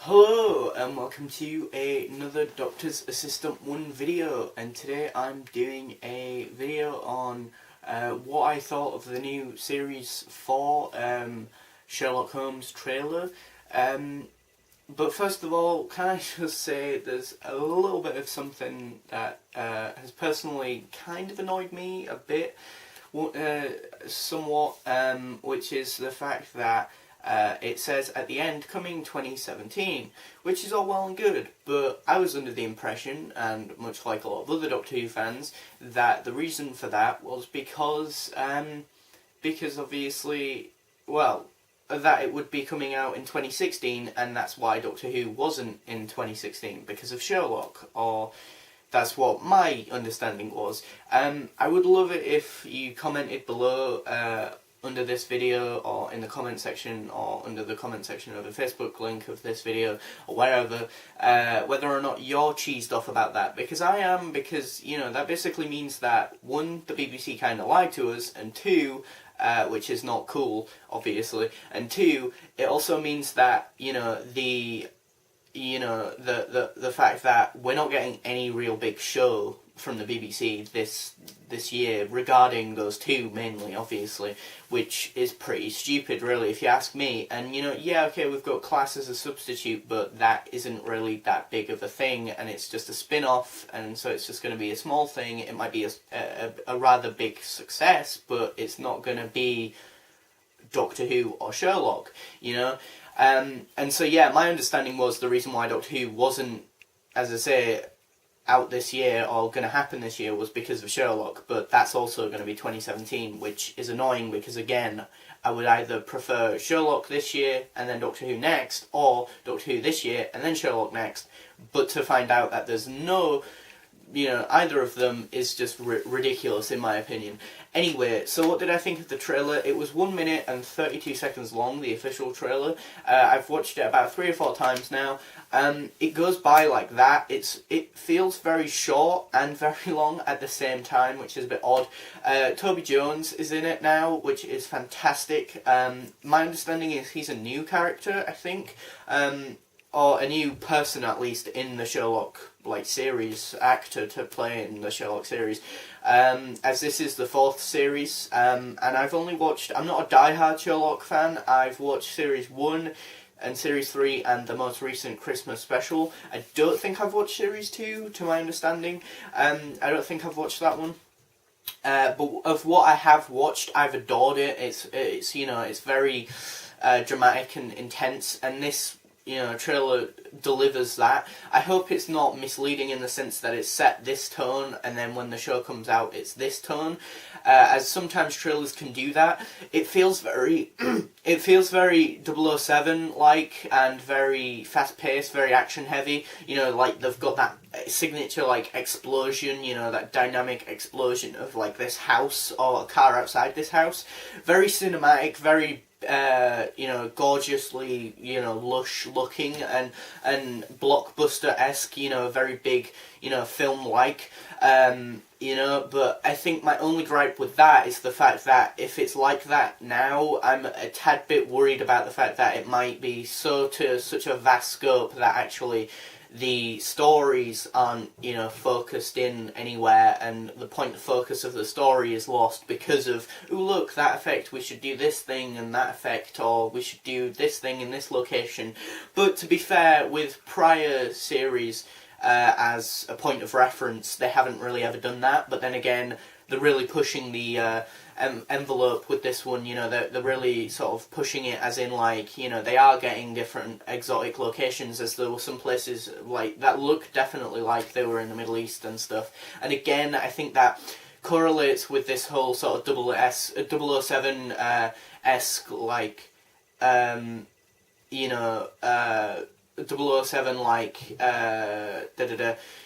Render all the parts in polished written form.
Hello and welcome to another Doctor's Assistant 1 video, and today I'm doing a video on what I thought of the new Series 4 Sherlock Holmes trailer. But first of all, can I just say there's a little bit of something that has personally kind of annoyed me a bit, somewhat, which is the fact that it says at the end, coming 2017, which is all well and good, but I was under the impression, and much like a lot of other Doctor Who fans, that the reason for that was because obviously, well, that it would be coming out in 2016, and that's why Doctor Who wasn't in 2016, because of Sherlock, or that's what my understanding was. I would love it if you commented below, under this video, or in the comment section, or under the comment section of the Facebook link of this video, or wherever, whether or not you're cheesed off about that, because I am, because, you know, that basically means that, one, the BBC kind of lied to us, and two, which is not cool, obviously, and two, it also means that, the fact that we're not getting any real big show from the BBC this year regarding those two mainly, obviously, which is pretty stupid, really, if you ask me. And yeah, okay, we've got Class as a substitute, but that isn't really that big of a thing, and it's just a spin-off, and so it's just going to be a small thing. It might be a rather big success, but it's not going to be Doctor Who or Sherlock, and so yeah, my understanding was the reason why Doctor Who wasn't, as I say, out this year or going to happen this year was because of Sherlock, but that's also going to be 2017, which is annoying because, again, I would either prefer Sherlock this year and then Doctor Who next, or Doctor Who this year and then Sherlock next, but to find out that there's no, either of them is just ridiculous in my opinion. Anyway, so what did I think of the trailer? It was 1 minute and 32 seconds long, the official trailer. I've watched it about 3 or 4 times now. It goes by like that. It feels very short and very long at the same time, which is a bit odd. Toby Jones is in it now, which is fantastic. My understanding is he's a new character, I think. Or a new person, at least, in the Sherlock series, actor to play in the Sherlock series, as this is the 4th series, and I've only watched, I'm not a die-hard Sherlock fan. I've watched Series 1 and Series 3 and the most recent Christmas special. I don't think I've watched Series 2, to my understanding. I don't think I've watched that one. But of what I have watched, I've adored it. It's very dramatic and intense, and this trailer delivers that. I hope it's not misleading in the sense that it's set this tone and then when the show comes out it's this tone, as sometimes trailers can do that. It feels very it feels very 007 like, and very fast paced, very action heavy. Like they've got that signature explosion, that dynamic explosion of this house or a car outside this house. Very cinematic, very gorgeously, lush looking and blockbuster-esque, very big, film-like, but I think my only gripe with that is the fact that if it's like that now, I'm a tad bit worried about the fact that it might be to such a vast scope that actually the stories aren't, focused in anywhere, and the point of focus of the story is lost because of, oh look, that effect, we should do this thing and that effect, or we should do this thing in this location. But to be fair, with prior series, as a point of reference, they haven't really ever done that, but then again, they're really pushing the envelope with this one. They're really sort of pushing it, as in they are getting different exotic locations, as there were some places that look definitely like they were in the Middle East and stuff. And again, I think that correlates with this whole sort of 007 esque 007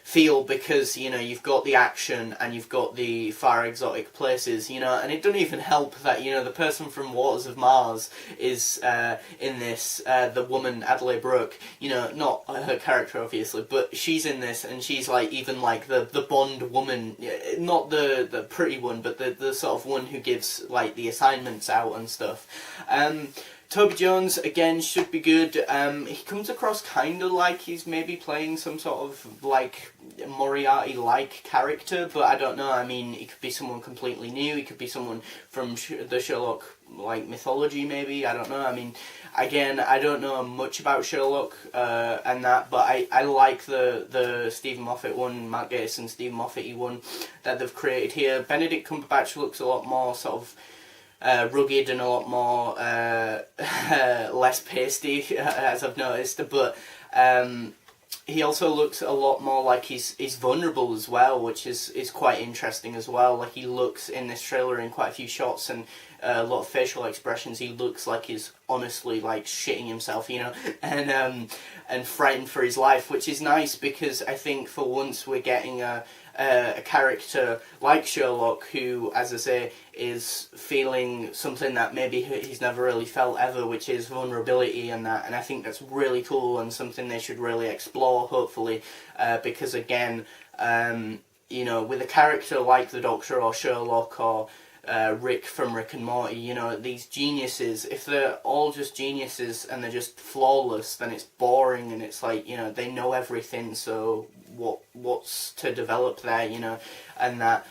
feel, because you've got the action and you've got the far exotic places, and it doesn't even help that the person from Waters of Mars is in this, the woman Adelaide Brooke, not her character obviously, but she's in this, and she's even the Bond woman, not the pretty one, but the sort of one who gives the assignments out and stuff. Toby Jones, again, should be good. He comes across kind of like he's maybe playing some sort of, like, Moriarty-like character, but I don't know. I mean, he could be someone completely new. He could be someone from the Sherlock, like, mythology, maybe. I don't know. I mean, again, I don't know much about Sherlock and that, but I like the Stephen Moffat one, Matt Gatiss and Stephen Moffat one that they've created here. Benedict Cumberbatch looks a lot more sort of rugged and a lot more less pasty, as I've noticed, but he also looks a lot more like he's vulnerable as well, which is quite interesting as well. Like, he looks in this trailer in quite a few shots and a lot of facial expressions, he looks like he's honestly like shitting himself, you know, and frightened for his life, which is nice because I think for once we're getting a character like Sherlock who, as I say, is feeling something that maybe he's never really felt ever, which is vulnerability and that, and I think that's really cool and something they should really explore, hopefully, because again, you know, with a character like the Doctor or Sherlock or Rick from Rick and Morty, you know, these geniuses, if they're all just geniuses and they're just flawless, then it's boring and it's like, you know, they know everything, so what's to develop there, you know, and that.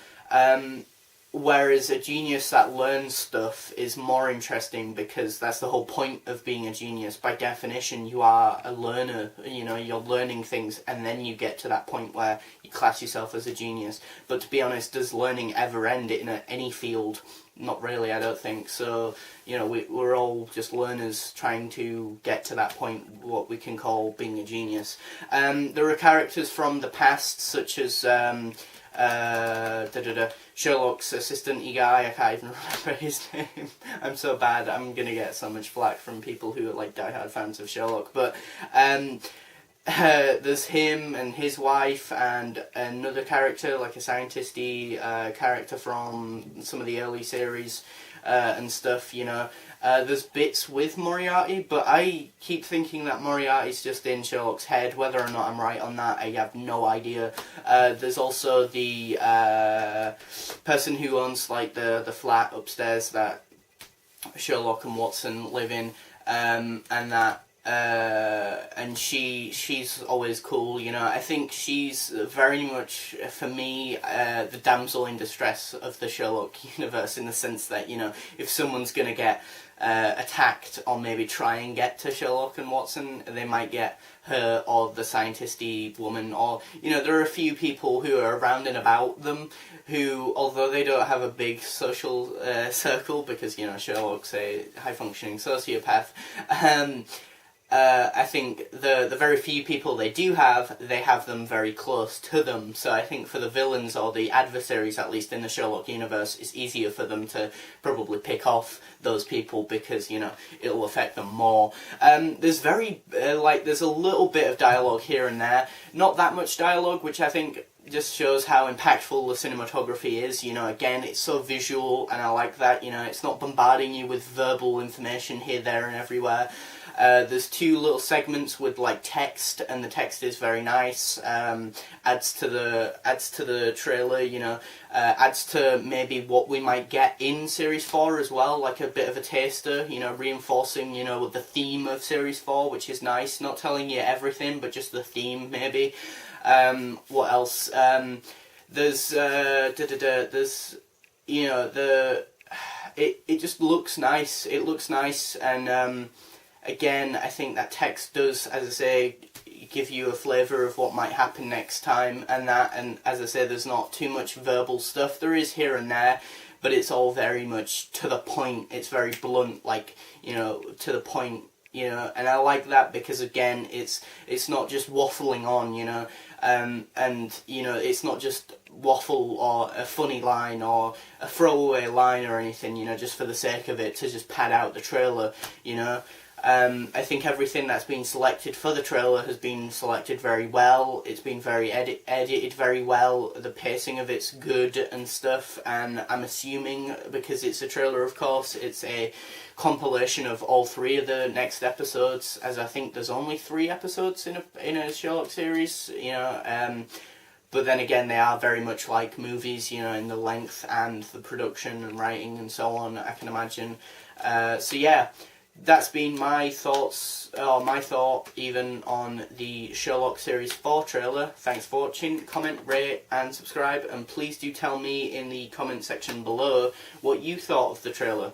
Whereas a genius that learns stuff is more interesting because that's the whole point of being a genius. By definition, you are a learner, you know, you're learning things and then you get to that point where you class yourself as a genius. But to be honest, does learning ever end in any field? Not really, I don't think. So, you know, we're all just learners trying to get to that point, what we can call being a genius. There are characters from the past, such as Sherlock's assistant guy, I can't even remember his name. I'm so bad, I'm gonna get so much flack from people who are like diehard fans of Sherlock, but there's him and his wife and another character, like a scientist-y character from some of the early series and stuff, you know. There's bits with Moriarty, but I keep thinking that Moriarty's just in Sherlock's head. Whether or not I'm right on that, I have no idea. There's also the person who owns like the flat upstairs that Sherlock and Watson live in, and that. And she's always cool, you know. I think she's very much, for me, the damsel in distress of the Sherlock universe, in the sense that, you know, if someone's gonna get attacked or maybe try and get to Sherlock and Watson, they might get her or the scientist-y woman, or, you know, there are a few people who are around and about them who, although they don't have a big social circle, because, you know, Sherlock's a high-functioning sociopath, I think the very few people they do have, they have them very close to them. So I think for the villains, or the adversaries at least in the Sherlock universe, it's easier for them to probably pick off those people because, you know, it'll affect them more. There's there's a little bit of dialogue here and there. Not that much dialogue, which I think just shows how impactful the cinematography is. You know, again, it's so visual and I like that, you know, it's not bombarding you with verbal information here, there and everywhere. There's two little segments with like text, and the text is very nice. Adds to the trailer, you know. Adds to maybe what we might get in Series 4 as well, like a bit of a taster, you know, reinforcing, you know, the theme of Series 4, which is nice. Not telling you everything, but just the theme, maybe. What else? There's, you know, it just looks nice. It looks nice, and again, I think that text does, as I say, give you a flavour of what might happen next time, and as I say, there's not too much verbal stuff. There is here and there, but it's all very much to the point. It's very blunt, like, you know, to the point, you know, and I like that because, again, it's not just waffling on, you know, and, you know, it's not just waffle or a funny line or a throwaway line or anything, you know, just for the sake of it, to just pad out the trailer, you know. I think everything that's been selected for the trailer has been selected very well. It's been very edited very well. The pacing of it's good and stuff, and I'm assuming, because it's a trailer, of course, it's a compilation of all three of the next episodes, as I think there's only 3 episodes in a Sherlock series, you know. But then again, they are very much like movies, you know, in the length and the production and writing and so on, I can imagine. So yeah. that's been my thoughts, or my thought even on the Sherlock Series 4 trailer. Thanks for watching. Comment, rate and subscribe, and please do tell me in the comment section below what you thought of the trailer.